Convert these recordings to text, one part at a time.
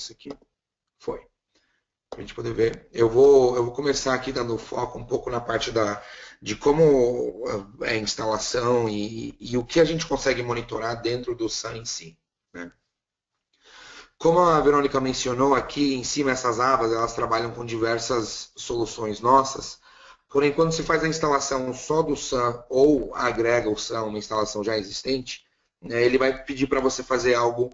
isso aqui? Foi. Para a gente poder ver. Eu vou começar aqui dando foco um pouco na parte de como é a instalação e o que a gente consegue monitorar dentro do SAN em si, né? Como a Verônica mencionou aqui, em cima essas abas, elas trabalham com diversas soluções nossas. Porém, quando se faz a instalação só do SAN ou agrega o SAN a uma instalação já existente, né, ele vai pedir para você fazer algo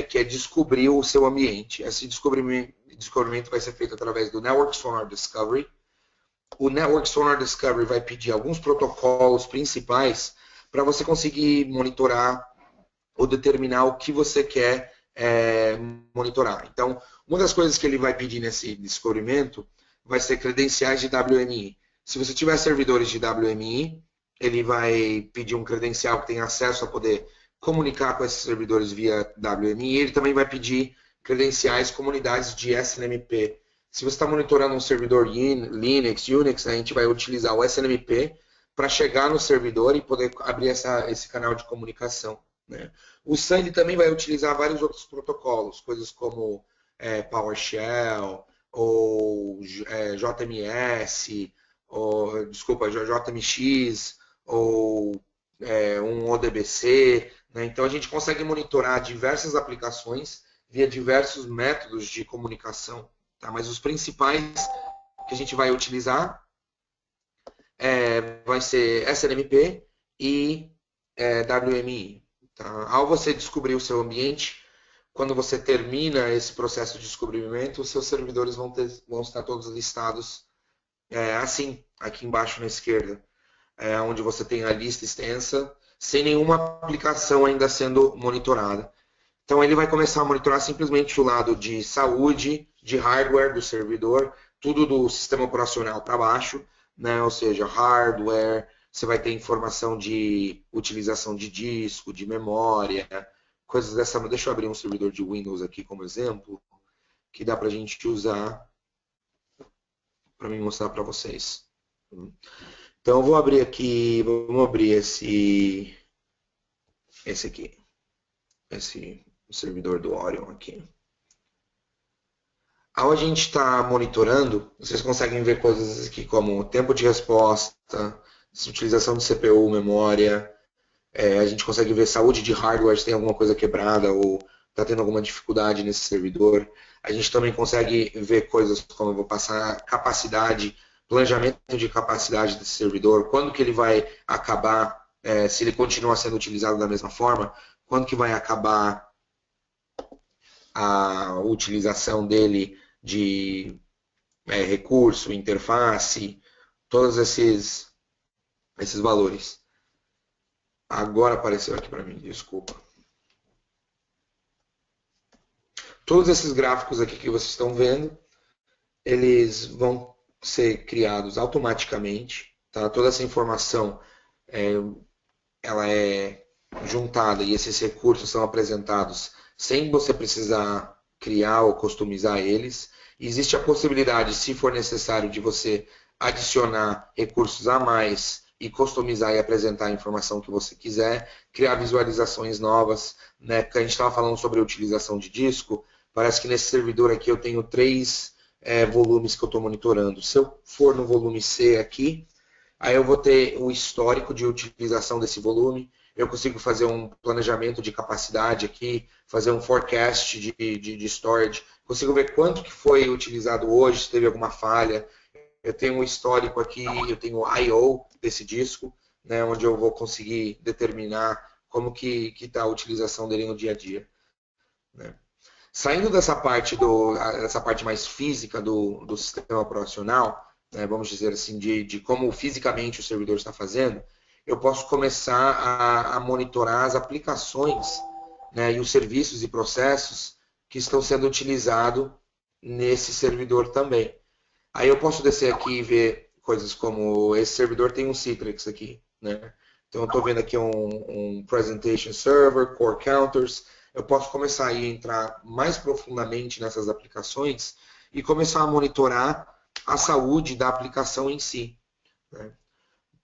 que é descobrir o seu ambiente. Esse descobrimento vai ser feito através do Network Sonar Discovery. O Network Sonar Discovery vai pedir alguns protocolos principais para você conseguir monitorar ou determinar o que você quer monitorar. Então, uma das coisas que ele vai pedir nesse descobrimento vai ser credenciais de WMI. Se você tiver servidores de WMI, ele vai pedir um credencial que tenha acesso a poder comunicar com esses servidores via WMI. Ele também vai pedir credenciais comunidades de SNMP. Se você está monitorando um servidor Linux, Unix, a gente vai utilizar o SNMP para chegar no servidor e poder abrir esse canal de comunicação, né? O SAN ele também vai utilizar vários outros protocolos, coisas como PowerShell, ou JMS, ou, desculpa, JMX, ou um ODBC, né? Então a gente consegue monitorar diversas aplicações via diversos métodos de comunicação, tá? Mas os principais que a gente vai utilizar vai ser SNMP e WMI. Tá? Ao você descobrir o seu ambiente, quando você termina esse processo de descobrimento, os seus servidores vão estar todos listados assim, aqui embaixo na esquerda, onde você tem a lista extensa, sem nenhuma aplicação ainda sendo monitorada. Então ele vai começar a monitorar simplesmente o lado de saúde, de hardware do servidor, tudo do sistema operacional para baixo, né? Ou seja, hardware, você vai ter informação de utilização de disco, de memória, coisas dessa. Deixa eu abrir um servidor de Windows aqui como exemplo, que dá para a gente usar para me mostrar para vocês. Então eu vou abrir aqui, vamos abrir esse aqui, esse servidor do Orion aqui. Ao a gente está monitorando, vocês conseguem ver coisas aqui como tempo de resposta, utilização de CPU, memória, a gente consegue ver saúde de hardware, se tem alguma coisa quebrada ou está tendo alguma dificuldade nesse servidor. A gente também consegue ver coisas como, eu vou passar, capacidade, planejamento de capacidade desse servidor, quando que ele vai acabar, se ele continua sendo utilizado da mesma forma, quando que vai acabar a utilização dele de recurso, interface, todos esses valores. Agora apareceu aqui para mim, desculpa. Todos esses gráficos aqui que vocês estão vendo, eles vão ser criados automaticamente, tá? Toda essa informação ela é juntada e esses recursos são apresentados sem você precisar criar ou customizar eles. Existe a possibilidade, se for necessário, de você adicionar recursos a mais e customizar e apresentar a informação que você quiser, criar visualizações novas, né? Porque a gente estava falando sobre a utilização de disco, parece que nesse servidor aqui eu tenho 3 volumes que eu estou monitorando. Se eu for no volume C aqui, aí eu vou ter o histórico de utilização desse volume, eu consigo fazer um planejamento de capacidade aqui, fazer um forecast de storage, consigo ver quanto que foi utilizado hoje, se teve alguma falha. Eu tenho um histórico aqui, eu tenho o I/O desse disco, né, onde eu vou conseguir determinar como que está a utilização dele no dia a dia, né. Saindo dessa parte mais física do sistema operacional, né, vamos dizer assim, de como fisicamente o servidor está fazendo, eu posso começar a monitorar as aplicações, né, e os serviços e processos que estão sendo utilizados nesse servidor também. Aí eu posso descer aqui e ver coisas como esse servidor tem um Citrix aqui, né? Então eu estou vendo aqui um Presentation Server, Core Counters. Eu posso começar a entrar mais profundamente nessas aplicações e começar a monitorar a saúde da aplicação em si, né?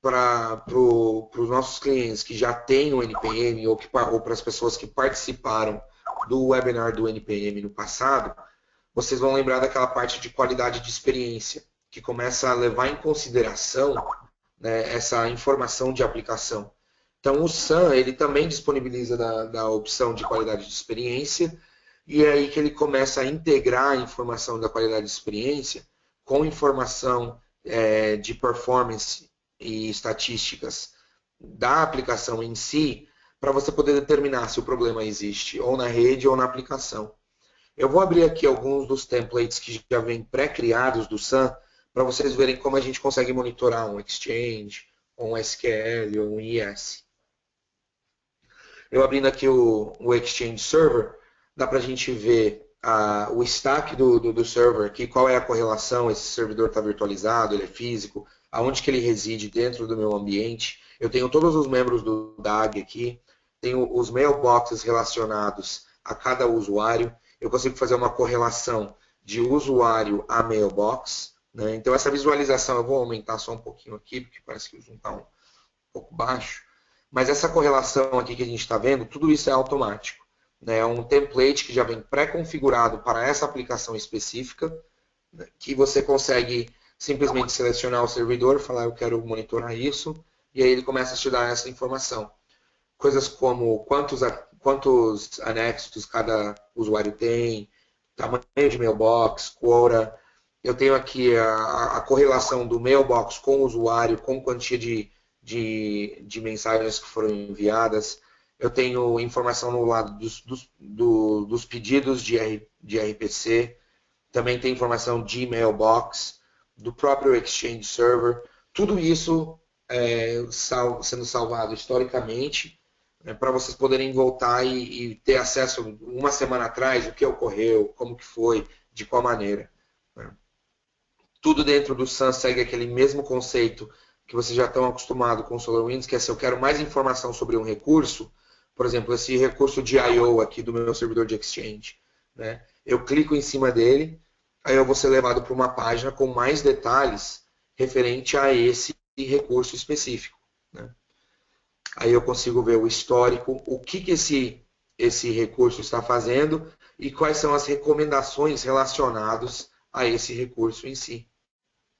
Para os nossos clientes que já têm o NPM ou para as pessoas que participaram do webinar do NPM no passado, vocês vão lembrar daquela parte de qualidade de experiência, que começa a levar em consideração, né, essa informação de aplicação. Então, o SAM ele também disponibiliza da opção de qualidade de experiência, e é aí que ele começa a integrar a informação da qualidade de experiência com informação de performance e estatísticas da aplicação em si, para você poder determinar se o problema existe ou na rede ou na aplicação. Eu vou abrir aqui alguns dos templates que já vêm pré-criados do SAM, para vocês verem como a gente consegue monitorar um Exchange, um SQL ou um IS. Eu abrindo aqui o Exchange Server, dá para a gente ver o stack do server aqui, qual é a correlação, esse servidor está virtualizado, ele é físico, aonde que ele reside dentro do meu ambiente. Eu tenho todos os membros do DAG aqui, tenho os mailboxes relacionados a cada usuário, eu consigo fazer uma correlação de usuário a mailbox, né? Então essa visualização, eu vou aumentar só um pouquinho aqui, porque parece que o zoom está um pouco baixo, mas essa correlação aqui que a gente está vendo, tudo isso é automático. É um template que já vem pré-configurado para essa aplicação específica, que você consegue simplesmente selecionar o servidor, falar eu quero monitorar isso, e aí ele começa a te dar essa informação. Coisas como quantos anexos cada usuário tem, tamanho de mailbox, quota. Eu tenho aqui a correlação do mailbox com o usuário, com quantia de mensagens que foram enviadas. Eu tenho informação no lado dos pedidos de RPC, também tem informação de mailbox, do próprio Exchange Server, tudo isso sendo salvado historicamente, né, para vocês poderem voltar e ter acesso uma semana atrás, o que ocorreu, como que foi, de qual maneira. Né. Tudo dentro do SAM segue aquele mesmo conceito que vocês já estão acostumados com o SolarWinds, que é se eu quero mais informação sobre um recurso, por exemplo, esse recurso de I/O aqui do meu servidor de Exchange, né? Eu clico em cima dele, aí eu vou ser levado para uma página com mais detalhes referente a esse recurso específico, né? Aí eu consigo ver o histórico, o que esse recurso está fazendo e quais são as recomendações relacionadas a esse recurso em si.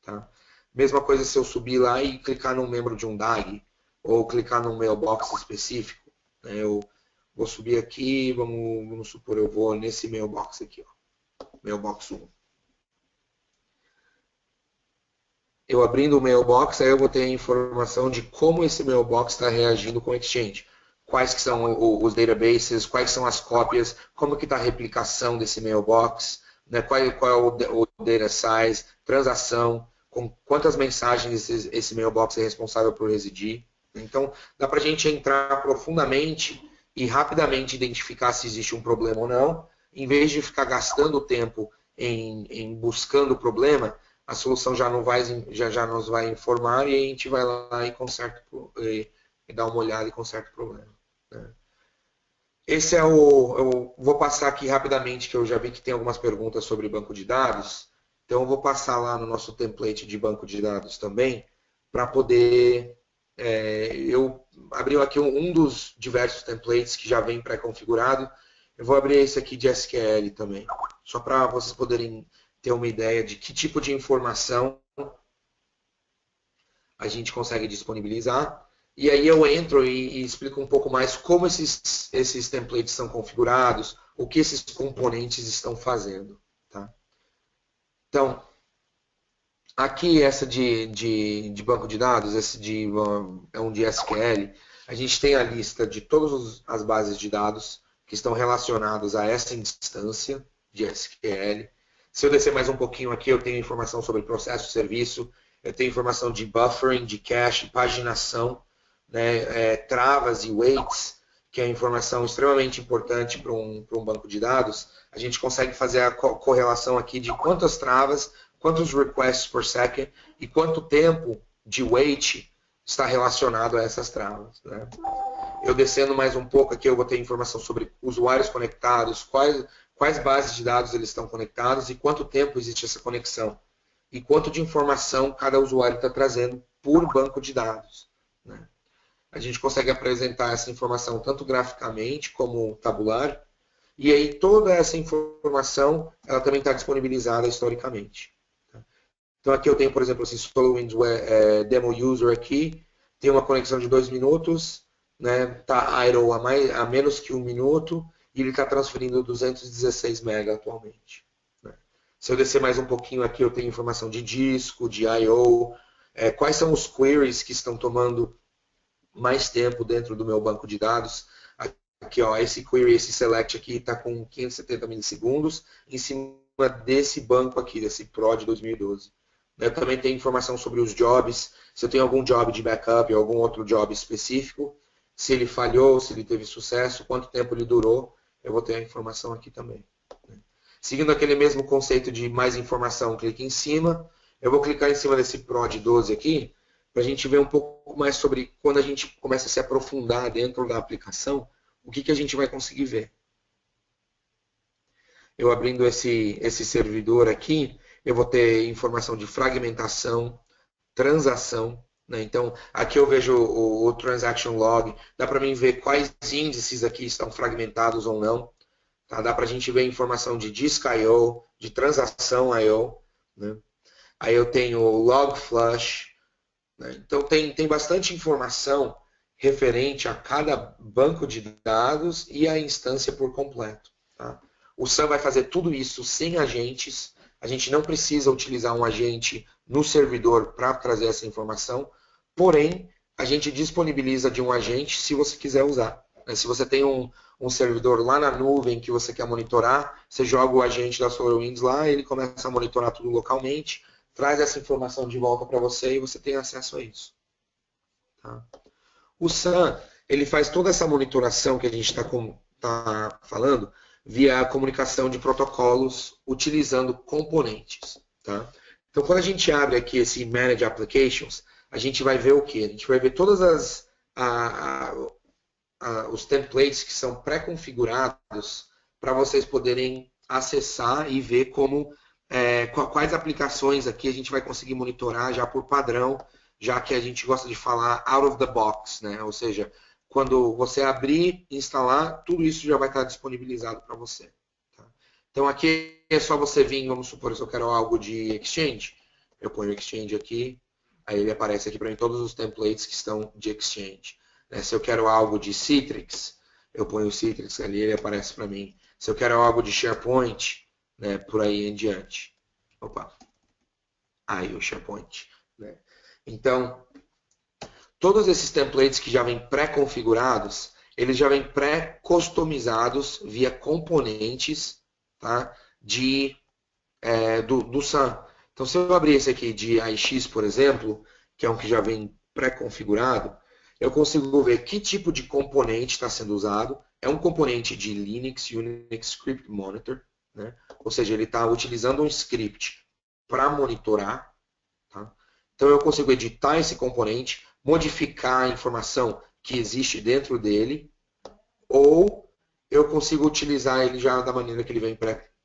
Tá? Mesma coisa se eu subir lá e clicar num membro de um DAG, ou clicar num mailbox específico. Eu vou subir aqui, vamos supor, eu vou nesse mailbox aqui, ó, mailbox 1. Eu abrindo o mailbox, aí eu vou ter a informação de como esse mailbox está reagindo com o Exchange. Quais que são os databases, quais são as cópias, como que está a replicação desse mailbox, né, qual é o data size, transação, com quantas mensagens esse mailbox é responsável por residir. Então, dá para a gente entrar profundamente e rapidamente identificar se existe um problema ou não, em vez de ficar gastando tempo em buscando o problema, a solução já nos vai informar e a gente vai lá e conserta, e dá uma olhada e conserta o problema. Né? Esse eu vou passar aqui rapidamente, que eu já vi que tem algumas perguntas sobre banco de dados, então eu vou passar lá no nosso template de banco de dados também, para poder... eu abri aqui um dos diversos templates que já vem pré-configurado. Eu vou abrir esse aqui de SQL também, só para vocês poderem ter uma ideia de que tipo de informação a gente consegue disponibilizar. E aí eu entro e explico um pouco mais como esses templates são configurados, o que esses componentes estão fazendo. Tá? Então, aqui essa de banco de dados, esse é um de SQL, a gente tem a lista de todas as bases de dados que estão relacionadas a essa instância de SQL. Se eu descer mais um pouquinho aqui, eu tenho informação sobre processo de serviço, eu tenho informação de buffering, de cache, paginação, né, travas e waits, que é informação extremamente importante para um banco de dados. A gente consegue fazer a correlação aqui de quantas travas, quantos requests per second e quanto tempo de wait está relacionado a essas travas. Né? Eu descendo mais um pouco aqui, eu vou ter informação sobre usuários conectados, quais bases de dados eles estão conectados e quanto tempo existe essa conexão. E quanto de informação cada usuário está trazendo por banco de dados. Né? A gente consegue apresentar essa informação tanto graficamente como tabular. E aí toda essa informação, ela também está disponibilizada historicamente. Então aqui eu tenho, por exemplo, esse SolarWinds Demo User aqui, tem uma conexão de 2 minutos, né? Tá idle a menos que 1 minuto, e ele está transferindo 216 MB atualmente. Né? Se eu descer mais um pouquinho aqui, eu tenho informação de disco, de I/O, quais são os queries que estão tomando mais tempo dentro do meu banco de dados. Aqui, ó, esse query, esse select aqui está com 570 milissegundos em cima desse banco aqui, desse Pro de 2012. Eu também tenho informação sobre os jobs, se eu tenho algum job de backup ou algum outro job específico, se ele falhou, se ele teve sucesso, quanto tempo ele durou, eu vou ter a informação aqui também. Seguindo aquele mesmo conceito de mais informação, clique em cima. Eu vou clicar em cima desse Pro de 12 aqui, para a gente ver um pouco mais sobre quando a gente começa a se aprofundar dentro da aplicação, o que a gente vai conseguir ver. Eu abrindo esse servidor aqui, eu vou ter informação de fragmentação, transação. Né? Então, aqui eu vejo o Transaction Log, dá para mim ver quais índices aqui estão fragmentados ou não. Tá? Dá para a gente ver informação de disk I/O, de transação I/O. Né? Aí eu tenho log flush. Né? Então, tem bastante informação referente a cada banco de dados e a instância por completo. Tá? O SAM vai fazer tudo isso sem agentes. A gente não precisa utilizar um agente no servidor para trazer essa informação. Porém, a gente disponibiliza de um agente se você quiser usar. Se você tem um servidor lá na nuvem que você quer monitorar, você joga o agente da SolarWinds lá, ele começa a monitorar tudo localmente, traz essa informação de volta para você e você tem acesso a isso. Tá? O SAM, ele faz toda essa monitoração que a gente está falando via a comunicação de protocolos utilizando componentes. Tá? Então, quando a gente abre aqui esse Manage Applications, a gente vai ver o quê? A gente vai ver todas os templates que são pré-configurados para vocês poderem acessar e ver quais aplicações aqui a gente vai conseguir monitorar já por padrão, já que a gente gosta de falar out of the box, né? Ou seja, quando você abrir e instalar, tudo isso já vai estar disponibilizado para você. Tá? Então aqui é só você vir, vamos supor, se eu quero algo de Exchange, eu ponho Exchange aqui, aí ele aparece aqui para mim todos os templates que estão de Exchange. Se eu quero algo de Citrix, eu ponho o Citrix ali, ele aparece para mim. Se eu quero algo de SharePoint, né, por aí em diante. Opa, aí o SharePoint. Né? Então, todos esses templates que já vêm pré-configurados, eles já vêm pré-customizados via componentes, tá, do SAM. Então, se eu abrir esse aqui de AIX, por exemplo, que é um que já vem pré-configurado, eu consigo ver que tipo de componente está sendo usado. É um componente de Linux, Unix Script Monitor, né? Ou seja, ele está utilizando um script para monitorar. Tá? Então eu consigo editar esse componente, modificar a informação que existe dentro dele, ou eu consigo utilizar ele já da maneira que ele vem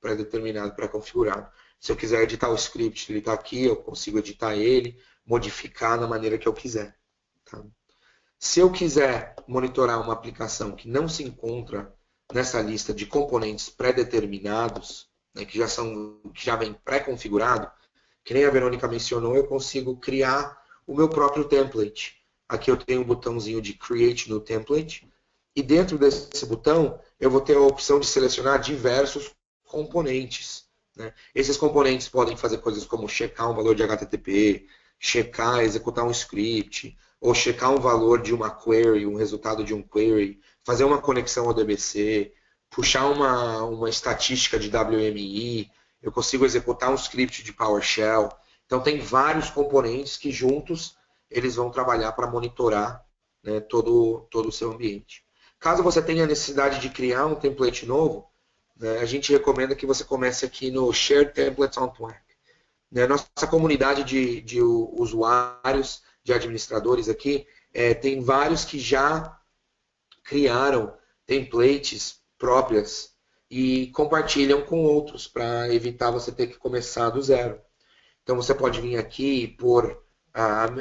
pré-determinado, pré-configurado. Se eu quiser editar o script, ele está aqui, eu consigo editar ele, modificar da maneira que eu quiser. Tá? Se eu quiser monitorar uma aplicação que não se encontra nessa lista de componentes pré-determinados, né, que já vem pré-configurado, que nem a Verônica mencionou, eu consigo criar o meu próprio template. Aqui eu tenho um botãozinho de Create New Template, e dentro desse botão eu vou ter a opção de selecionar diversos componentes. Né? Esses componentes podem fazer coisas como checar um valor de HTTP, executar um script, ou checar um valor de uma query, um resultado de um query, fazer uma conexão ao DBC, puxar uma estatística de WMI, eu consigo executar um script de PowerShell. Então tem vários componentes que juntos eles vão trabalhar para monitorar, né, todo o seu ambiente. Caso você tenha necessidade de criar um template novo, né, a gente recomenda que você comece aqui no Share Templates on Slack. Nossa comunidade de usuários, de administradores aqui, tem vários que já criaram templates próprias e compartilham com outros para evitar você ter que começar do zero. Então você pode vir aqui e pôr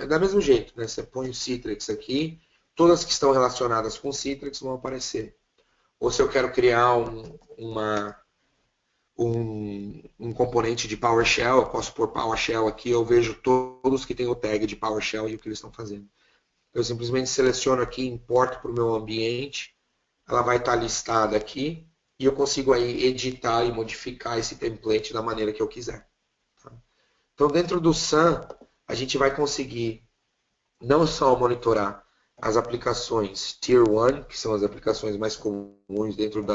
da mesmo jeito, né? Você põe o Citrix aqui, todas que estão relacionadas com o Citrix vão aparecer. ou se eu quero criar um componente de PowerShell, eu posso pôr PowerShell aqui, eu vejo todos que têm o tag de PowerShell e o que eles estão fazendo. Eu simplesmente seleciono aqui, importo para o meu ambiente, ela vai estar listada aqui, e eu consigo aí editar e modificar esse template da maneira que eu quiser. Tá? Então, dentro do SAM, a gente vai conseguir não só monitorar as aplicações Tier 1, que são as aplicações mais comuns dentro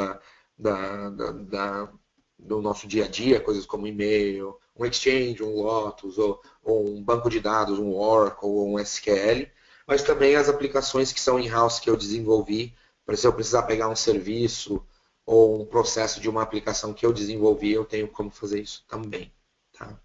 do nosso dia a dia, coisas como e-mail, um Exchange, um Lotus, ou um banco de dados, um Oracle, ou um SQL, mas também as aplicações que são in-house que eu desenvolvi, se eu precisar pegar um serviço ou um processo de uma aplicação que eu desenvolvi, eu tenho como fazer isso também. Tá?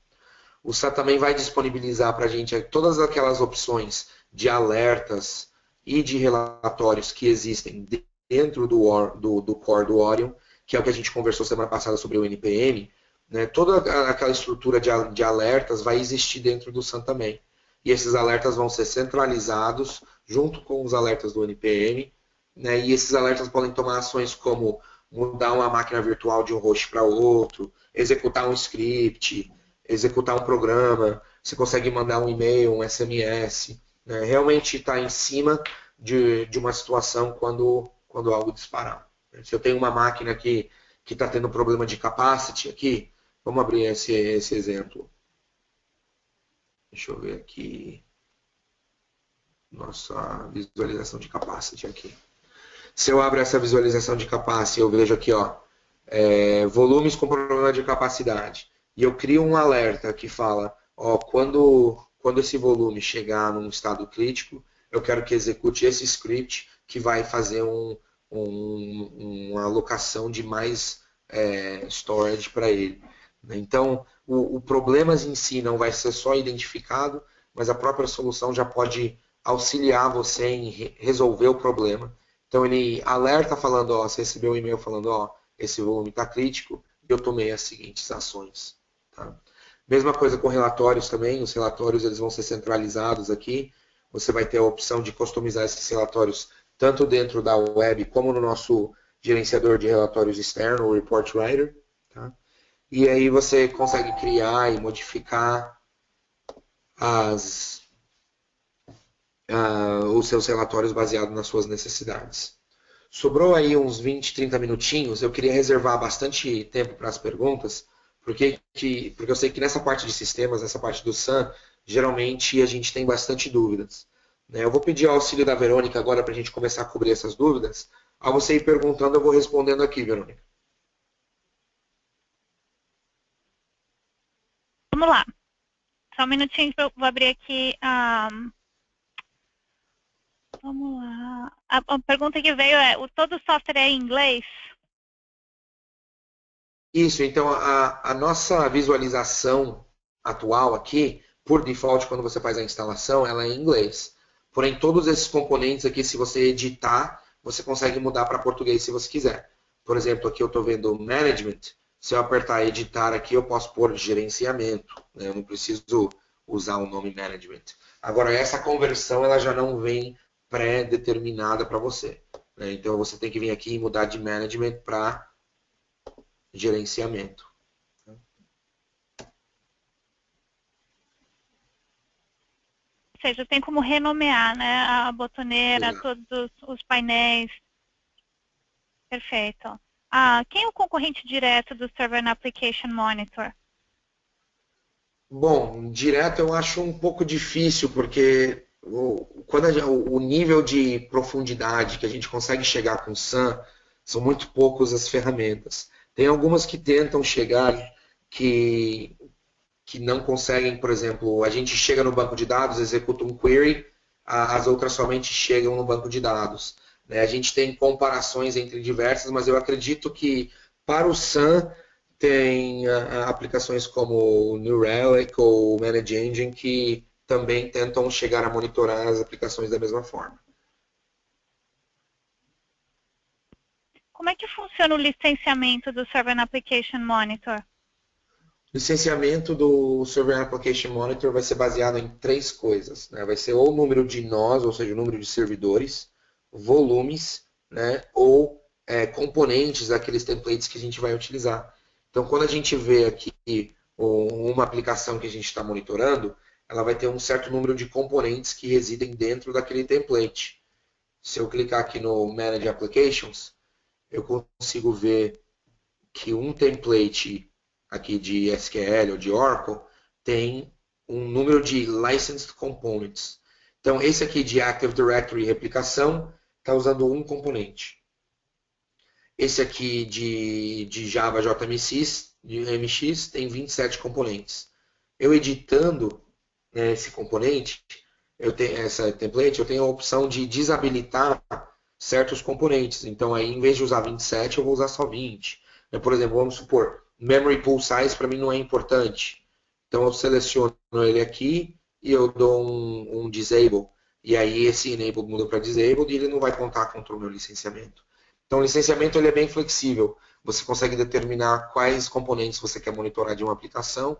O SAM também vai disponibilizar para a gente todas aquelas opções de alertas e de relatórios que existem dentro do core do Orion, que é o que a gente conversou semana passada sobre o NPM. Né? Toda aquela estrutura de alertas vai existir dentro do SAM também. E esses alertas vão ser centralizados junto com os alertas do NPM. Né? E esses alertas podem tomar ações como mudar uma máquina virtual de um host para outro, executar um script, executar um programa, você consegue mandar um e-mail, um SMS, né? Realmente está em cima de uma situação quando algo disparar. Se eu tenho uma máquina que está tendo problema de capacity aqui, vamos abrir esse exemplo. Deixa eu ver aqui. Nossa visualização de capacity aqui. Se eu abro essa visualização de capacity, eu vejo aqui, ó, volumes com problema de capacidade. E eu crio um alerta que fala, ó, quando esse volume chegar num estado crítico, eu quero que execute esse script que vai fazer uma alocação de mais storage para ele. Então, o problema em si não vai ser só identificado, mas a própria solução já pode auxiliar você em resolver o problema. Então, ele alerta falando, ó, você recebeu um e-mail falando, ó, esse volume está crítico, e eu tomei as seguintes ações. Tá? Mesma coisa com relatórios também, os relatórios eles vão ser centralizados aqui, você vai ter a opção de customizar esses relatórios tanto dentro da web como no nosso gerenciador de relatórios externo, o Report Writer. Tá? E aí você consegue criar e modificar os seus relatórios baseados nas suas necessidades. Sobrou aí uns 20, 30 minutinhos, eu queria reservar bastante tempo para as perguntas, porque eu sei que nessa parte de sistemas, nessa parte do SAM, geralmente a gente tem bastante dúvidas. Né? Eu vou pedir o auxílio da Verônica agora para a gente começar a cobrir essas dúvidas. Ao você ir perguntando, eu vou respondendo aqui, Verônica. Vamos lá. Só um minutinho que eu vou abrir aqui. Vamos lá. A pergunta que veio é, todo o software é em inglês? Isso, então a nossa visualização atual aqui, por default, quando você faz a instalação, ela é em inglês. Porém, todos esses componentes aqui, se você editar, você consegue mudar para português se você quiser. Por exemplo, aqui eu estou vendo Management. Se eu apertar Editar aqui, eu posso pôr gerenciamento. Né? Eu não preciso usar o nome Management. Agora, essa conversão ela já não vem pré-determinada para você. Né? Então, você tem que vir aqui e mudar de Management para gerenciamento. Ou seja, tem como renomear, né? A botoneira, Exato. todos os painéis. Perfeito. Quem é o concorrente direto do Server and Application Monitor? Bom, direto eu acho um pouco difícil, porque o nível de profundidade que a gente consegue chegar com o SAM são muito poucas as ferramentas. Tem algumas que tentam chegar que não conseguem, por exemplo, a gente chega no banco de dados, executa um query, as outras somente chegam no banco de dados. Né? A gente tem comparações entre diversas, mas eu acredito que para o SAM tem aplicações como o New Relic ou o Manage Engine que também tentam chegar a monitorar as aplicações da mesma forma. Como é que funciona o licenciamento do Server and Application Monitor? O licenciamento do Server Application Monitor vai ser baseado em três coisas. Né? Vai ser ou o número de nós, ou seja, o número de servidores, volumes, né? ou componentes daqueles templates que a gente vai utilizar. Então, quando a gente vê aqui uma aplicação que a gente está monitorando, ela vai ter um certo número de componentes que residem dentro daquele template. Se eu clicar aqui no Manage Applications, eu consigo ver que um template aqui de SQL ou de Oracle tem um número de Licensed Components. Então, esse aqui de Active Directory replicação está usando um componente. Esse aqui de Java JMX, de MX, tem 27 componentes. Eu editando, né, esse componente, essa template, eu tenho a opção de desabilitar certos componentes. Então, aí, em vez de usar 27, eu vou usar só 20. Por exemplo, vamos supor, Memory Pool Size para mim não é importante. Então, eu seleciono ele aqui e eu dou um Disable. E aí, esse Enable muda para Disabled e ele não vai contar contra o meu licenciamento. Então, o licenciamento ele é bem flexível. Você consegue determinar quais componentes você quer monitorar de uma aplicação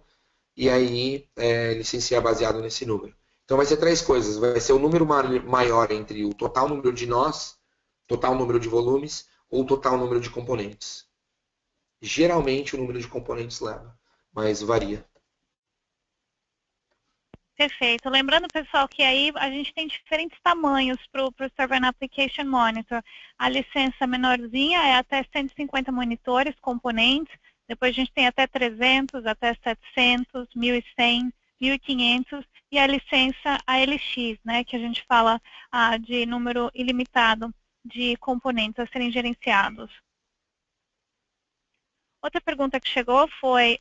e aí licenciar baseado nesse número. Então, vai ser 3 coisas. Vai ser o número maior entre o total número de nós, total número de volumes ou total número de componentes. Geralmente, o número de componentes leva, mas varia. Perfeito. Lembrando, pessoal, que aí a gente tem diferentes tamanhos para o Server Application Monitor. A licença menorzinha é até 150 monitores, componentes. Depois a gente tem até 300, até 700, 1.100, 1.500. E a licença ALX, né, que a gente fala de número ilimitado de componentes a serem gerenciados. Outra pergunta que chegou foi...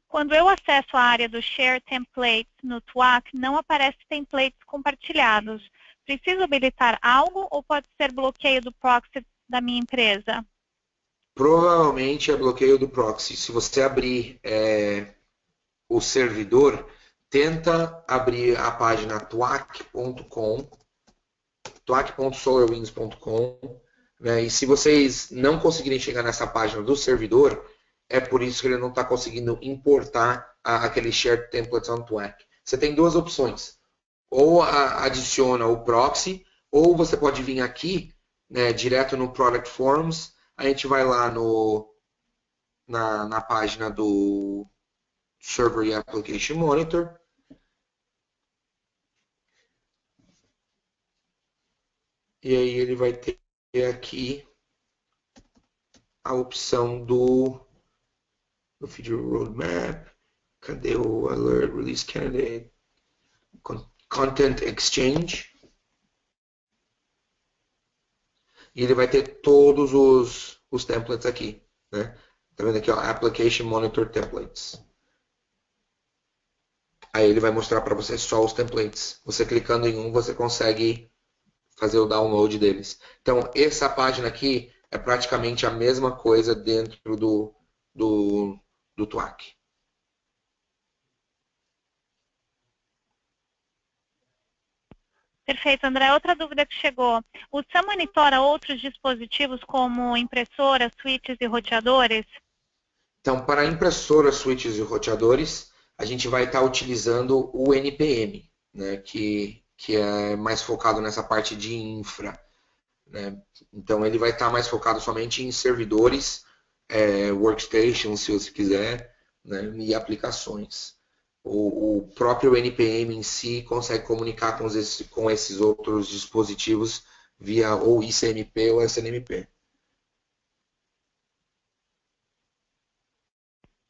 quando eu acesso a área do Share Templates no TWAC, não aparece templates compartilhados. Preciso habilitar algo ou pode ser bloqueio do proxy da minha empresa? Provavelmente é bloqueio do proxy. Se você abrir o servidor, tenta abrir a página twac.com, twac.solarwinds.com, né? E se vocês não conseguirem chegar nessa página do servidor, é por isso que ele não está conseguindo importar aquele Shared Templates on TWAC. Você tem 2 opções. Ou adiciona o proxy, ou você pode vir aqui, né, direto no Product Forms. A gente vai lá na página do Server e Application Monitor. E aí ele vai ter aqui a opção do Feature Roadmap. Cadê o Alert Release Candidate? Content Exchange. E ele vai ter todos os templates aqui, né? Tá vendo aqui, ó, Application Monitor Templates. Aí ele vai mostrar para você só os templates. Você clicando em um, você consegue fazer o download deles. Então, essa página aqui é praticamente a mesma coisa dentro do TWAC. Perfeito, André. Outra dúvida que chegou. O SAM monitora outros dispositivos como impressoras, switches e roteadores? Então, para impressoras, switches e roteadores, a gente vai estar utilizando o NPM, né, que é mais focado nessa parte de infra. Né? Então, ele vai estar mais focado somente em servidores, workstations, se você quiser, né, e aplicações. O próprio NPM em si consegue comunicar com esses outros dispositivos via ou ICMP ou SNMP.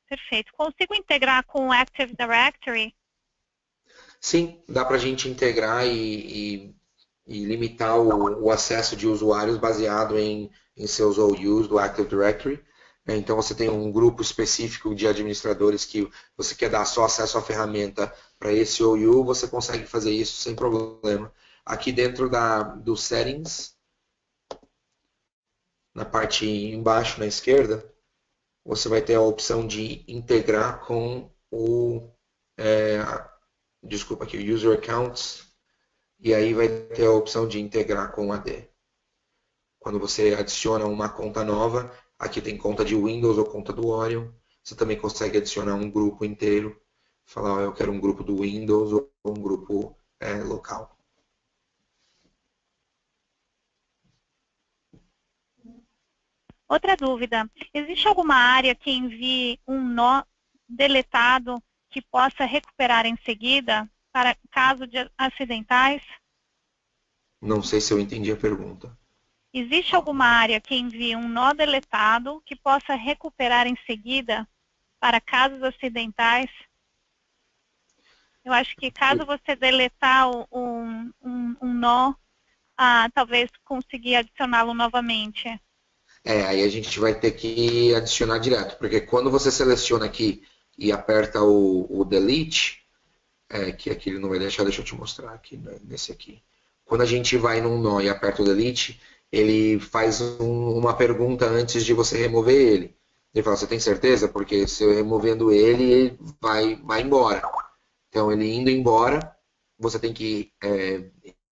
Perfeito. Consigo integrar com o Active Directory? Sim, dá para a gente integrar e limitar o acesso de usuários baseado em seus OUs do Active Directory. Então você tem um grupo específico de administradores que você quer dar só acesso à ferramenta para esse OU, você consegue fazer isso sem problema. Aqui dentro do Settings, na parte embaixo, na esquerda, você vai ter a opção de integrar com o User Accounts, e aí vai ter a opção de integrar com o AD. Quando você adiciona uma conta nova, aqui tem conta de Windows ou conta do Orion, você também consegue adicionar um grupo inteiro, falar, eu quero um grupo do Windows ou um grupo local. Outra dúvida, existe alguma área que envie um nó deletado que possa recuperar em seguida para caso de acidentais? Não sei se eu entendi a pergunta. Existe alguma área que envie um nó deletado que possa recuperar em seguida para casos acidentais? Eu acho que caso você deletar um nó, talvez conseguir adicioná-lo novamente. Aí a gente vai ter que adicionar direto, porque quando você seleciona aqui e aperta o Delete, que aqui ele não vai deixa eu te mostrar aqui, nesse aqui. Quando a gente vai num nó e aperta o Delete, ele faz uma pergunta antes de você remover ele. Ele fala, você tem certeza? Porque se eu removendo ele vai embora. Então, ele indo embora, você tem que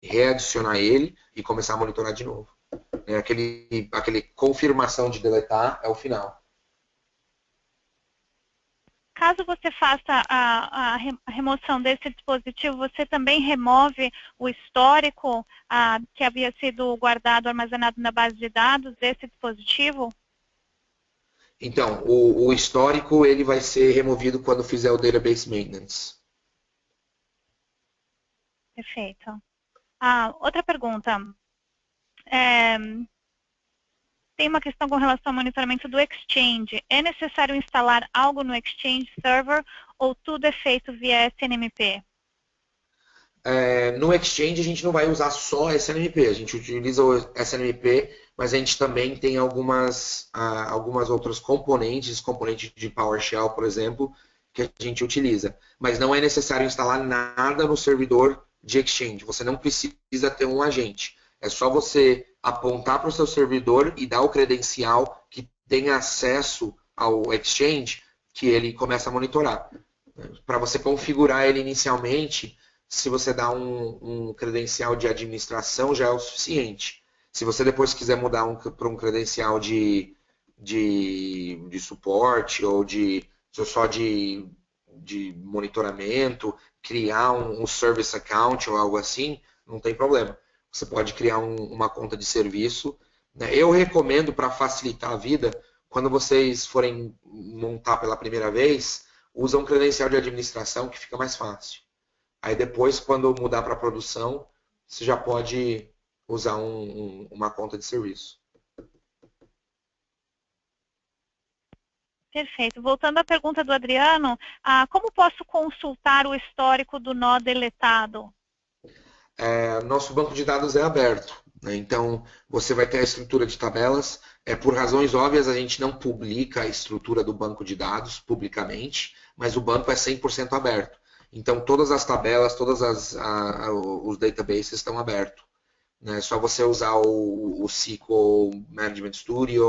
readicionar ele e começar a monitorar de novo. Aquele confirmação de deletar é o final. Caso você faça a remoção desse dispositivo, você também remove o histórico que havia sido guardado, armazenado na base de dados desse dispositivo? Então, o histórico ele vai ser removido quando fizer o Database Maintenance. Perfeito. Outra pergunta. Tem uma questão com relação ao monitoramento do Exchange. É necessário instalar algo no Exchange Server ou tudo é feito via SNMP? No Exchange a gente não vai usar só SNMP, a gente utiliza o SNMP, mas a gente também tem algumas outras componentes de PowerShell, por exemplo, que a gente utiliza. Mas não é necessário instalar nada no servidor de Exchange, você não precisa ter um agente. É só você apontar para o seu servidor e dar o credencial que tem acesso ao Exchange que ele começa a monitorar. Para você configurar ele inicialmente, se você dá um credencial de administração, já é o suficiente. Se você depois quiser mudar para um credencial de suporte ou só de monitoramento, criar um service account ou algo assim, não tem problema. Você pode criar uma conta de serviço. Eu recomendo, para facilitar a vida, quando vocês forem montar pela primeira vez, usa um credencial de administração que fica mais fácil. Aí depois, quando mudar para produção, você já pode usar uma conta de serviço. Perfeito. Voltando à pergunta do Adriano, como posso consultar o histórico do nó deletado? Nosso banco de dados é aberto, né? Então, você vai ter a estrutura de tabelas. Por razões óbvias, a gente não publica a estrutura do banco de dados publicamente, mas o banco é 100% aberto. Então, todas as tabelas, os databases estão abertos. É só você usar o SQL Management Studio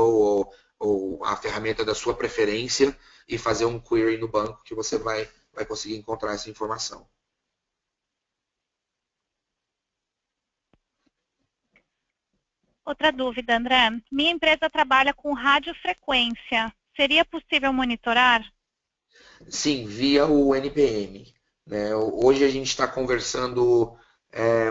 ou a ferramenta da sua preferência e fazer um query no banco que você vai conseguir encontrar essa informação. Outra dúvida, André. Minha empresa trabalha com radiofrequência. Seria possível monitorar? Sim, via o NPM. Né? Hoje a gente está conversando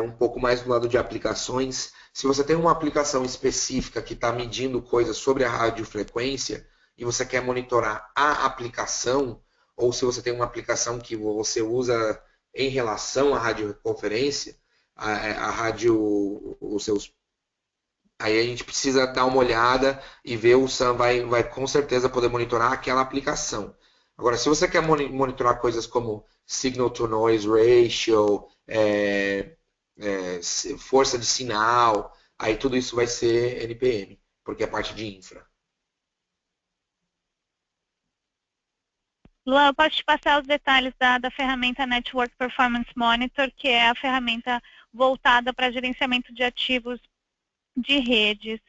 um pouco mais do lado de aplicações. Se você tem uma aplicação específica que está medindo coisas sobre a radiofrequência e você quer monitorar a aplicação, ou se você tem uma aplicação que você usa em relação à radioconferência, os seus. Aí a gente precisa dar uma olhada e ver o SAM vai com certeza poder monitorar aquela aplicação. Agora, se você quer monitorar coisas como Signal to Noise Ratio, força de sinal, aí tudo isso vai ser NPM, porque é parte de infra. Luan, eu posso te passar os detalhes da ferramenta Network Performance Monitor, que é a ferramenta voltada para gerenciamento de ativos de redes.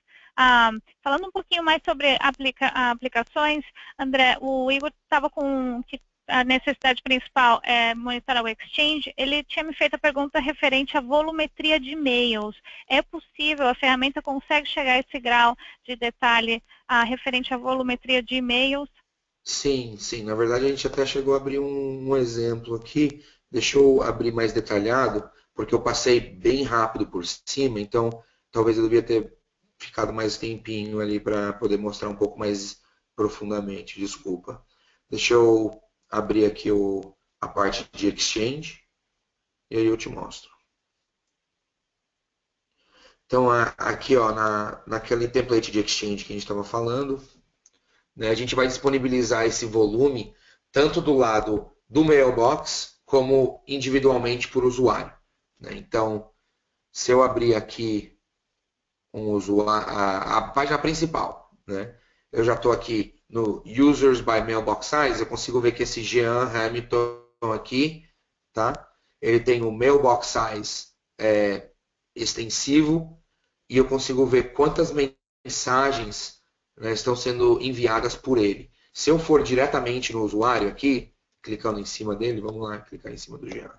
Falando um pouquinho mais sobre aplicações, André, o Igor estava com que a necessidade principal é monitorar o Exchange. Ele tinha me feito a pergunta referente à volumetria de e-mails. É possível, a ferramenta consegue chegar a esse grau de detalhe referente à volumetria de e-mails? Sim, sim. Na verdade, a gente até chegou a abrir um exemplo aqui. Deixa eu abrir mais detalhado, porque eu passei bem rápido por cima, então talvez eu devia ter ficado mais tempinho ali para poder mostrar um pouco mais profundamente, desculpa. Deixa eu abrir aqui a parte de Exchange e aí eu te mostro. Então, aqui ó, naquele template de Exchange que a gente estava falando, né, a gente vai disponibilizar esse volume tanto do lado do mailbox como individualmente por usuário, né? Então, se eu abrir aqui a página principal, né, eu já estou aqui no Users by Mailbox Size, eu consigo ver que esse Jean Hamilton aqui, tá? Ele tem o Mailbox Size extensivo e eu consigo ver quantas mensagens, né, estão sendo enviadas por ele. Se eu for diretamente no usuário aqui, clicando em cima dele, vamos lá, clicar em cima do Jean,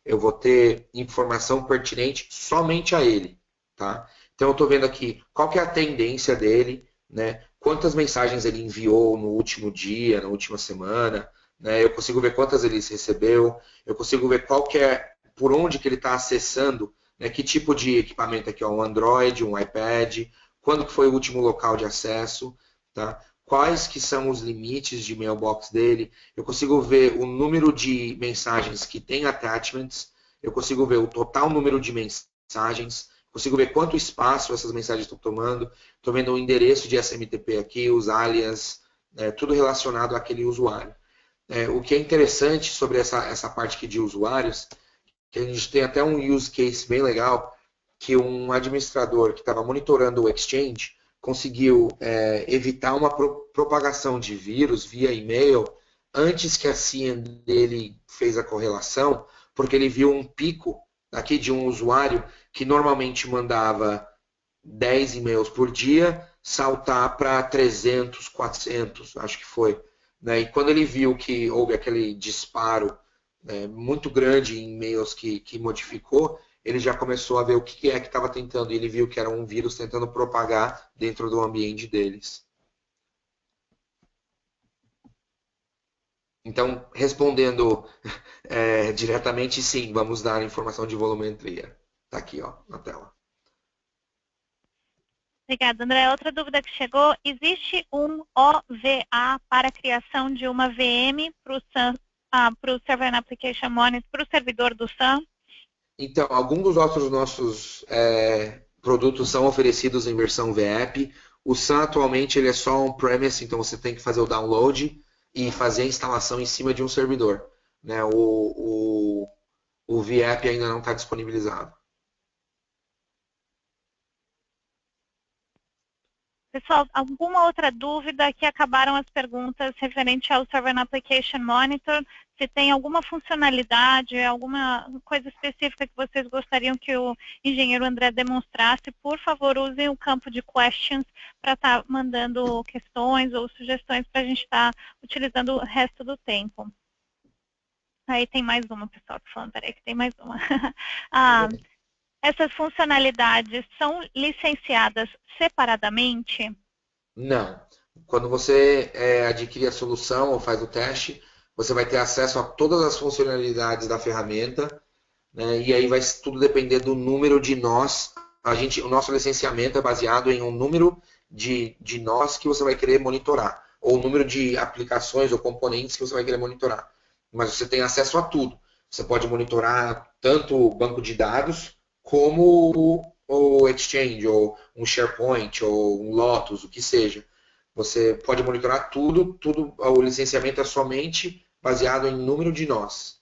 eu vou ter informação pertinente somente a ele, tá? Então eu estou vendo aqui qual que é a tendência dele, né? Quantas mensagens ele enviou no último dia, na última semana, né? Eu consigo ver quantas ele recebeu, eu consigo ver qual que é, por onde que ele está acessando, né? Que tipo de equipamento aqui, ó, um Android, um iPad, quando que foi o último local de acesso, tá? Quais que são os limites de mailbox dele, eu consigo ver o número de mensagens que tem attachments, eu consigo ver o total número de mensagens, consigo ver quanto espaço essas mensagens estão tomando, estou vendo o endereço de SMTP aqui, os alias, tudo relacionado àquele usuário. O que é interessante sobre essa parte aqui de usuários, que a gente tem até um use case bem legal, que um administrador que estava monitorando o Exchange conseguiu evitar uma propagação de vírus via e-mail antes que a CIEM dele fez a correlação, porque ele viu um pico aqui de um usuário que normalmente mandava 10 e-mails por dia, saltar para 300, 400, acho que foi. Né? E quando ele viu que houve aquele disparo muito grande em e-mails que modificou, ele já começou a ver o que é que estava tentando, e ele viu que era um vírus tentando propagar dentro do ambiente deles. Então, respondendo diretamente, sim, vamos dar informação de volumetria. Está aqui, ó, na tela. Obrigada, André. Outra dúvida que chegou, existe um OVA para a criação de uma VM para o Server and Application Monitor, para o servidor do SAM? Então, alguns dos nossos produtos são oferecidos em versão VApp. O SAM atualmente ele é só on-premise, então você tem que fazer o download e fazer a instalação em cima de um servidor. Né? O VApp ainda não está disponibilizado. Pessoal, alguma outra dúvida? Aqui acabaram as perguntas referente ao Server and Application Monitor. Se tem alguma funcionalidade, alguma coisa específica que vocês gostariam que o engenheiro André demonstrasse, por favor, usem o campo de questions para estar mandando questões ou sugestões para a gente estar utilizando o resto do tempo. Aí tem mais uma, pessoal, que falando, peraí que tem mais uma. Essas funcionalidades são licenciadas separadamente? Não. Quando você adquire a solução ou faz o teste, você vai ter acesso a todas as funcionalidades da ferramenta, né, e aí vai tudo depender do número de nós. O nosso licenciamento é baseado em um número de nós que você vai querer monitorar, ou o número de aplicações ou componentes que você vai querer monitorar. Mas você tem acesso a tudo. Você pode monitorar tanto o banco de dados, como o Exchange, ou um SharePoint, ou um Lotus, o que seja. Você pode monitorar tudo, o licenciamento é somente baseado em número de nós.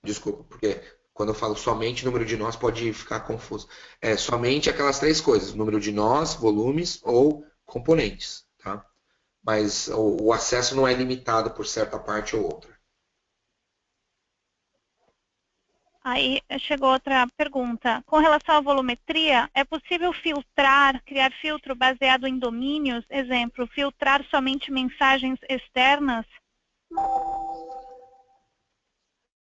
Desculpa, porque quando eu falo somente número de nós pode ficar confuso. É somente aquelas três coisas, número de nós, volumes ou componentes. Tá? Mas o acesso não é limitado por certa parte ou outra. Aí chegou outra pergunta. Com relação à volumetria, é possível filtrar, criar filtro baseado em domínios? Exemplo, filtrar somente mensagens externas?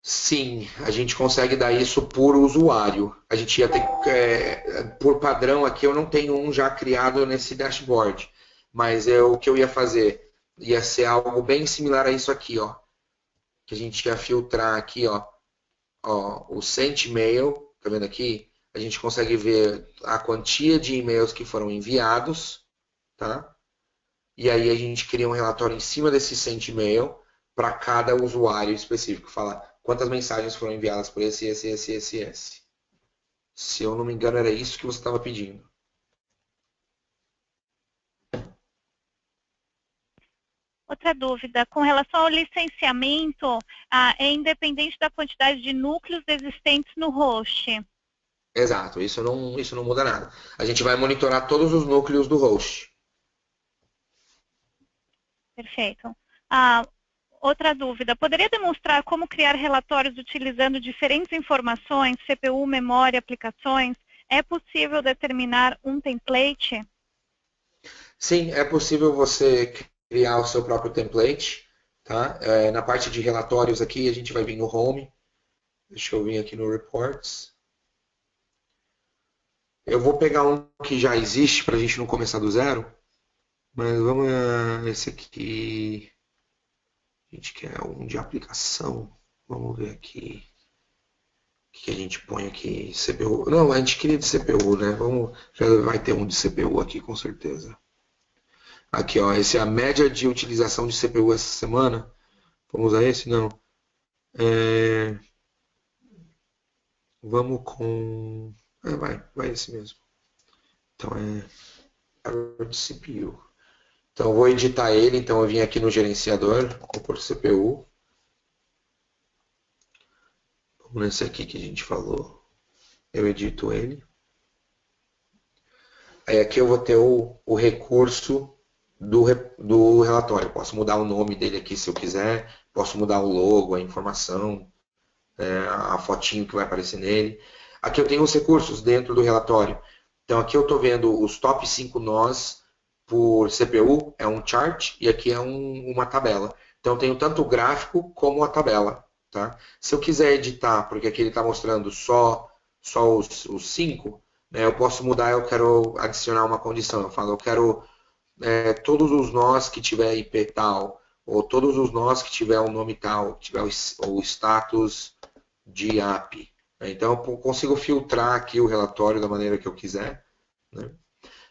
Sim, a gente consegue dar isso por usuário. A gente ia ter, por padrão aqui, eu não tenho um já criado nesse dashboard. Mas o que eu ia fazer ia ser algo bem similar a isso aqui, ó. Que a gente ia filtrar aqui, ó o sent mail, Tá vendo aqui? A gente consegue ver a quantia de e-mails que foram enviados, tá? E aí a gente cria um relatório em cima desse sent e-mail para cada usuário específico. Fala quantas mensagens foram enviadas por esse. Se eu não me engano, era isso que você estava pedindo. Outra dúvida, com relação ao licenciamento, é independente da quantidade de núcleos existentes no host. Exato, isso não muda nada. A gente vai monitorar todos os núcleos do host. Perfeito. Outra dúvida, poderia demonstrar como criar relatórios utilizando diferentes informações, CPU, memória, aplicações? É possível determinar um template? Sim, é possível você criar o seu próprio template. Tá? Na parte de relatórios aqui, a gente vai vir no Home. Deixa eu vir aqui no Reports. Eu vou pegar um que já existe para a gente não começar do zero. Mas vamos esse aqui. A gente quer um de aplicação. Vamos ver aqui. O que a gente põe aqui? CPU. Não, a gente queria de CPU, né? Já vai ter um de CPU aqui, com certeza. Aqui, ó. Essa é a média de utilização de CPU essa semana. Vamos usar esse? Não. Vamos com... vai esse mesmo. Então de CPU. Então eu vou editar ele. Então eu vim aqui no gerenciador. Vou pôr CPU. Vamos nesse aqui que a gente falou. Eu edito ele. Aí aqui eu vou ter o recurso do relatório. Posso mudar o nome dele aqui se eu quiser. Posso mudar o logo, a informação, a fotinho que vai aparecer nele. Aqui eu tenho os recursos dentro do relatório. Então aqui eu estou vendo os top 5 nós por CPU, é um chart, e aqui é uma tabela. Então eu tenho tanto o gráfico como a tabela. Tá? Se eu quiser editar, porque aqui ele está mostrando só os 5, né, eu posso mudar, eu quero adicionar uma condição. Eu falo, eu quero todos os nós que tiver IP tal, ou todos os nós que tiver um nome tal, que tiver o status de API. Então eu consigo filtrar aqui o relatório da maneira que eu quiser. Né?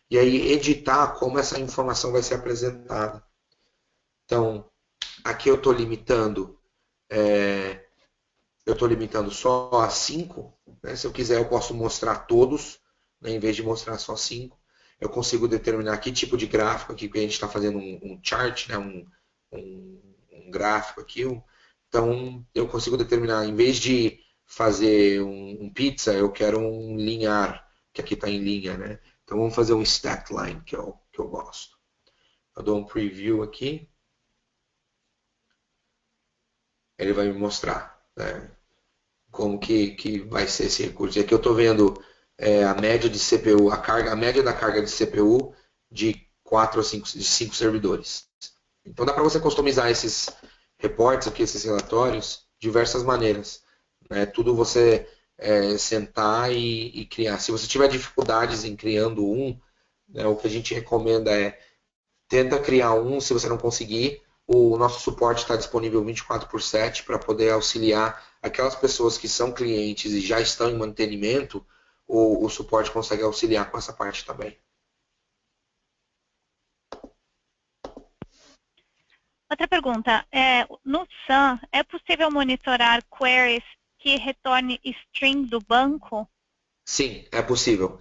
E aí editar como essa informação vai ser apresentada. Então, aqui eu estou limitando só a 5. Né? Se eu quiser, eu posso mostrar todos, né? Em vez de mostrar só 5. Eu consigo determinar que tipo de gráfico aqui, que a gente está fazendo um chart, né? um gráfico aqui. Então, eu consigo determinar, em vez de fazer um pizza, eu quero um linear, que aqui está em linha. Né? Então, vamos fazer um stack line, que é o que eu gosto. Eu dou um preview aqui. Ele vai me mostrar, né? Como que vai ser esse recurso. E aqui eu estou vendo a média de CPU, a média da carga de CPU de 4 a 5 servidores. Então dá para você customizar esses reportes aqui, esses relatórios, de diversas maneiras. Né? Tudo você sentar e criar. Se você tiver dificuldades em criando né, o que a gente recomenda tenta criar se você não conseguir, o nosso suporte está disponível 24/7 para poder auxiliar aquelas pessoas que são clientes e já estão em mantenimento, o suporte consegue auxiliar com essa parte também. Outra pergunta, no SAM, é possível monitorar queries que retorne string do banco? Sim, é possível.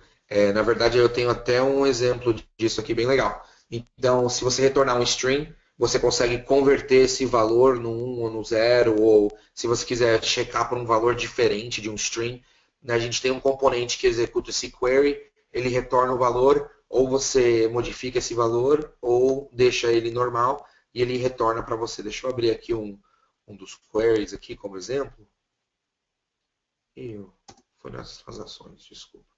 Na verdade, eu tenho até um exemplo disso aqui bem legal. Então, se você retornar um string, você consegue converter esse valor no 1 ou no 0, ou se você quiser checar por um valor diferente de um string, né, a gente tem um componente que executa esse query, ele retorna o valor, ou você modifica esse valor, ou deixa ele normal, e ele retorna para você. Deixa eu abrir aqui um dos queries aqui como exemplo. Foi nessas transações, desculpa.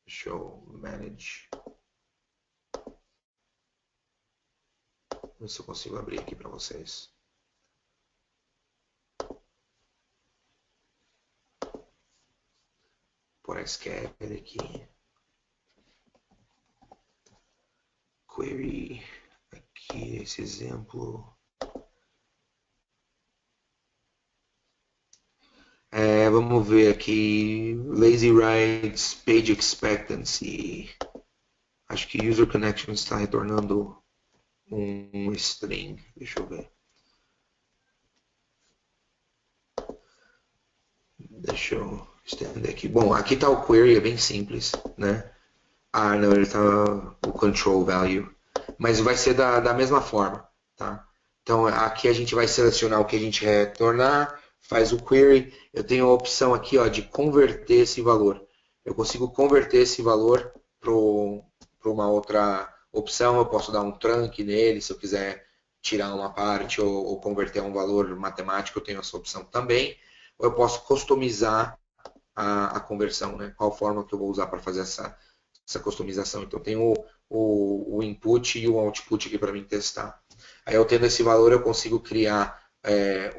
Deixa eu manage. Ver se eu consigo abrir aqui para vocês. Por SQL aqui. Query. Aqui, esse exemplo. Vamos ver aqui, lazy rides, page expectancy. Acho que user connection está retornando um string. Deixa eu ver. Deixa eu estender aqui. Bom, aqui está o query, é bem simples, né? Ah, não, ele está o control value. Mas vai ser da mesma forma, tá? Então, aqui a gente vai selecionar o que a gente quer retornar, faz o query. Eu tenho a opção aqui, ó, de converter esse valor. Eu consigo converter esse valor para uma outra opção. Eu posso dar um trunc nele, se eu quiser tirar uma parte ou converter a um valor matemático, eu tenho essa opção também. Ou eu posso customizar a conversão, né? Qual forma que eu vou usar para fazer essa customização. Então, tem o input e o output aqui para mim testar. Aí, eu tendo esse valor, eu consigo criar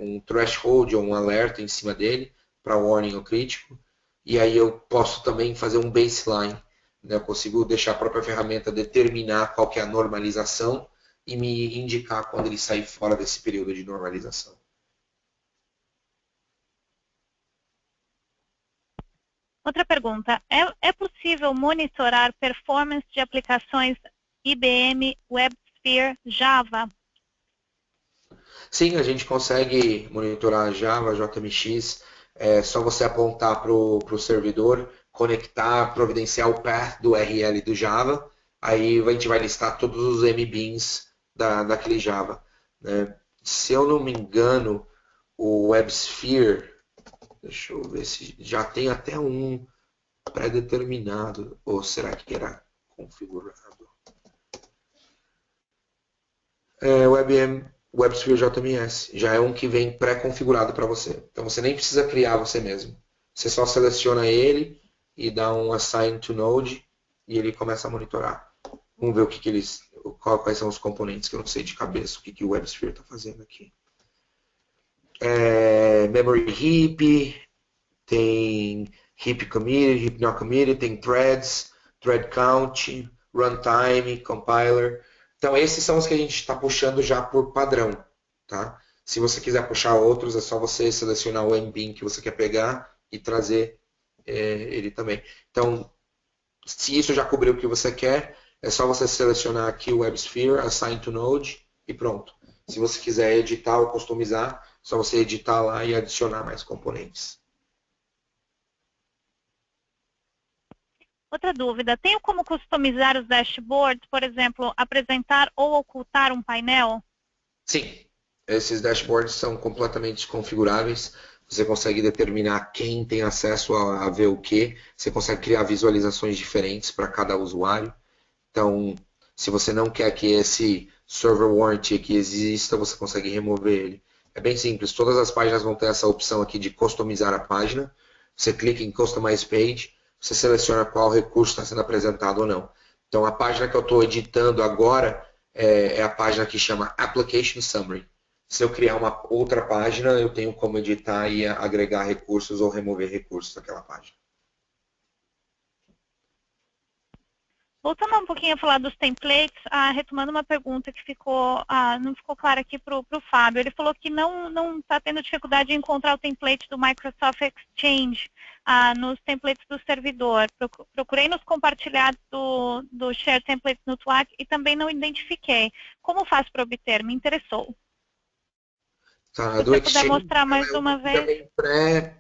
um threshold ou um alerta em cima dele para warning ou crítico. E aí, eu posso também fazer um baseline. Né? Eu consigo deixar a própria ferramenta determinar qual que é a normalização e me indicar quando ele sair fora desse período de normalização. Outra pergunta, é possível monitorar performance de aplicações IBM WebSphere Java? Sim, a gente consegue monitorar Java, JMX, é só você apontar para o servidor, conectar, providenciar o path do URL do Java, aí a gente vai listar todos os MBeans daquele Java. Né? Se eu não me engano, o WebSphere, deixa eu ver se já tem até um pré-determinado, ou será que era configurado? O WebSphere JMS já é um que vem pré-configurado para você. Então você nem precisa criar você mesmo. Você só seleciona ele e dá um assign to node e ele começa a monitorar. Vamos ver quais são os componentes que eu não sei de cabeça, o que o WebSphere está fazendo aqui. Memory heap, tem heap committed, heap not committed, tem threads, thread count, runtime, compiler. Então esses são os que a gente está puxando já por padrão. Tá? Se você quiser puxar outros, é só você selecionar o MBean que você quer pegar e trazer ele também. Então, se isso já cobriu o que você quer, é só você selecionar aqui o WebSphere, assign to node e pronto. Se você quiser editar ou customizar, é só você editar lá e adicionar mais componentes. Outra dúvida, tenho como customizar os dashboards, por exemplo, apresentar ou ocultar um painel? Sim, esses dashboards são completamente configuráveis. Você consegue determinar quem tem acesso a ver o que. Você consegue criar visualizações diferentes para cada usuário. Então, se você não quer que esse server warranty aqui exista, você consegue remover ele. É bem simples, todas as páginas vão ter essa opção aqui de customizar a página. Você clica em Customize Page, você seleciona qual recurso está sendo apresentado ou não. Então, a página que eu estou editando agora é a página que chama Application Summary. Se eu criar uma outra página, eu tenho como editar e agregar recursos ou remover recursos daquela página. Voltando um pouquinho a falar dos templates, retomando uma pergunta que não ficou clara aqui para o Fábio. Ele falou que não está tendo dificuldade em encontrar o template do Microsoft Exchange nos templates do servidor. Procurei nos compartilhados do Share Templates no Slack e também não identifiquei. Como faço para obter? Me interessou. Tá, se você puder mostrar mais uma vez.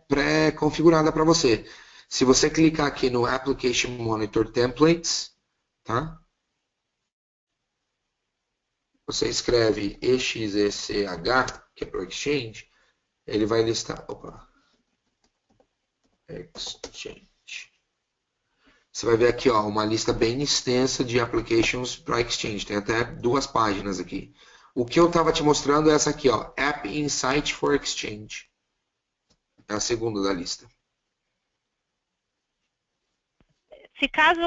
Pré-configurada para você. Se você clicar aqui no Application Monitor Templates, tá? Você escreve EXECH, que é para o Exchange, ele vai listar. Opa! Exchange. Você vai ver aqui, ó, uma lista bem extensa de applications para Exchange. Tem até 2 páginas aqui. O que eu estava te mostrando é essa aqui, ó, App Insight for Exchange. É a segunda da lista. Se caso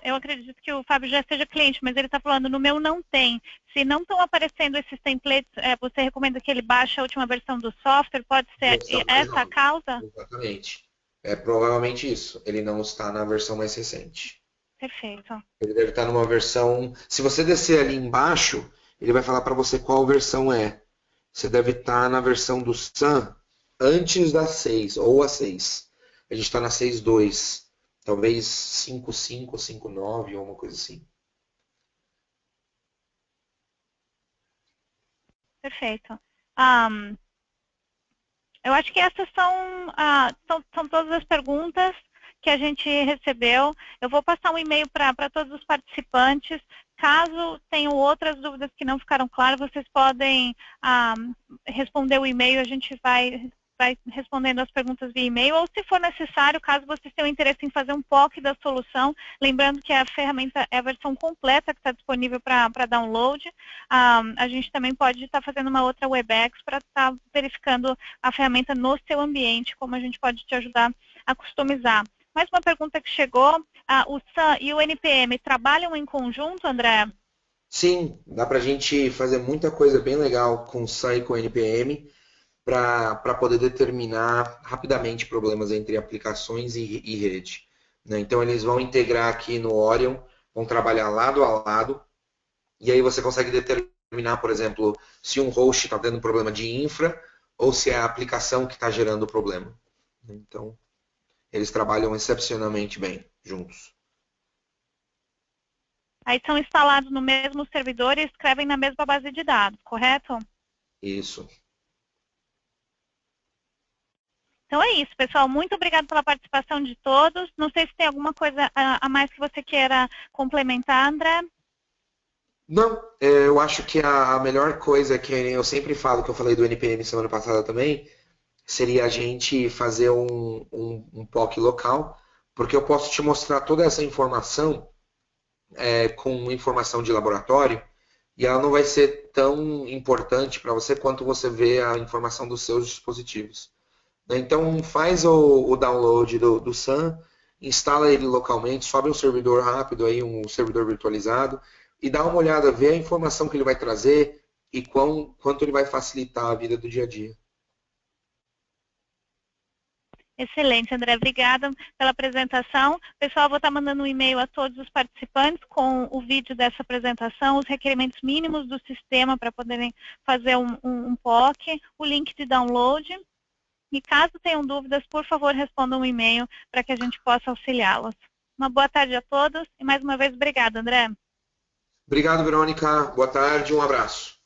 eu acredito que o Fábio já seja cliente, mas ele está falando, no meu não tem. Se não estão aparecendo esses templates, você recomenda que ele baixe a última versão do software? Pode ser essa a causa? Exatamente. É provavelmente isso. Ele não está na versão mais recente. Perfeito. Ele deve estar numa versão... Se você descer ali embaixo, ele vai falar para você qual versão é. Você deve estar na versão do Sun, antes da 6, ou a 6. A gente está na 6.2. Talvez 5.5, 5.9 ou uma coisa assim. Perfeito. Eu acho que essas são todas as perguntas que a gente recebeu. Eu vou passar um e-mail para todos os participantes. Caso tenham outras dúvidas que não ficaram claras, vocês podem responder o e-mail, a gente vai respondendo as perguntas via e-mail, ou se for necessário, caso vocês tenham interesse em fazer um POC da solução, lembrando que a ferramenta é a versão completa que está disponível para download, a gente também pode estar fazendo uma outra WebEx para estar verificando a ferramenta no seu ambiente, como a gente pode te ajudar a customizar. Mais uma pergunta que chegou, o SAM e o NPM trabalham em conjunto, André? Sim, dá para a gente fazer muita coisa bem legal com o SAM e com o NPM para poder determinar rapidamente problemas entre aplicações e rede. Né? Então eles vão integrar aqui no Orion, vão trabalhar lado a lado, e aí você consegue determinar, por exemplo, se um host está tendo problema de infra ou se é a aplicação que está gerando o problema. Então, eles trabalham excepcionalmente bem juntos. Aí são instalados no mesmo servidor e escrevem na mesma base de dados, correto? Isso. Então é isso, pessoal. Muito obrigada pela participação de todos. Não sei se tem alguma coisa a mais que você queira complementar, André. Não, eu acho que a melhor coisa que eu sempre falo, que eu falei do NPM semana passada também, seria a gente fazer um POC local, porque eu posso te mostrar toda essa informação com informação de laboratório e ela não vai ser tão importante para você quanto você vê a informação dos seus dispositivos. Então faz o download do SAM, instala ele localmente, sobe um servidor rápido, aí, um servidor virtualizado, e dá uma olhada, vê a informação que ele vai trazer e quanto ele vai facilitar a vida do dia a dia. Excelente, André. Obrigada pela apresentação. Pessoal, vou estar mandando um e-mail a todos os participantes com o vídeo dessa apresentação, os requerimentos mínimos do sistema para poderem fazer um POC, o link de download. E caso tenham dúvidas, por favor, respondam um e-mail para que a gente possa auxiliá-los. Uma boa tarde a todos e mais uma vez, obrigada, André. Obrigado, Verônica. Boa tarde, um abraço.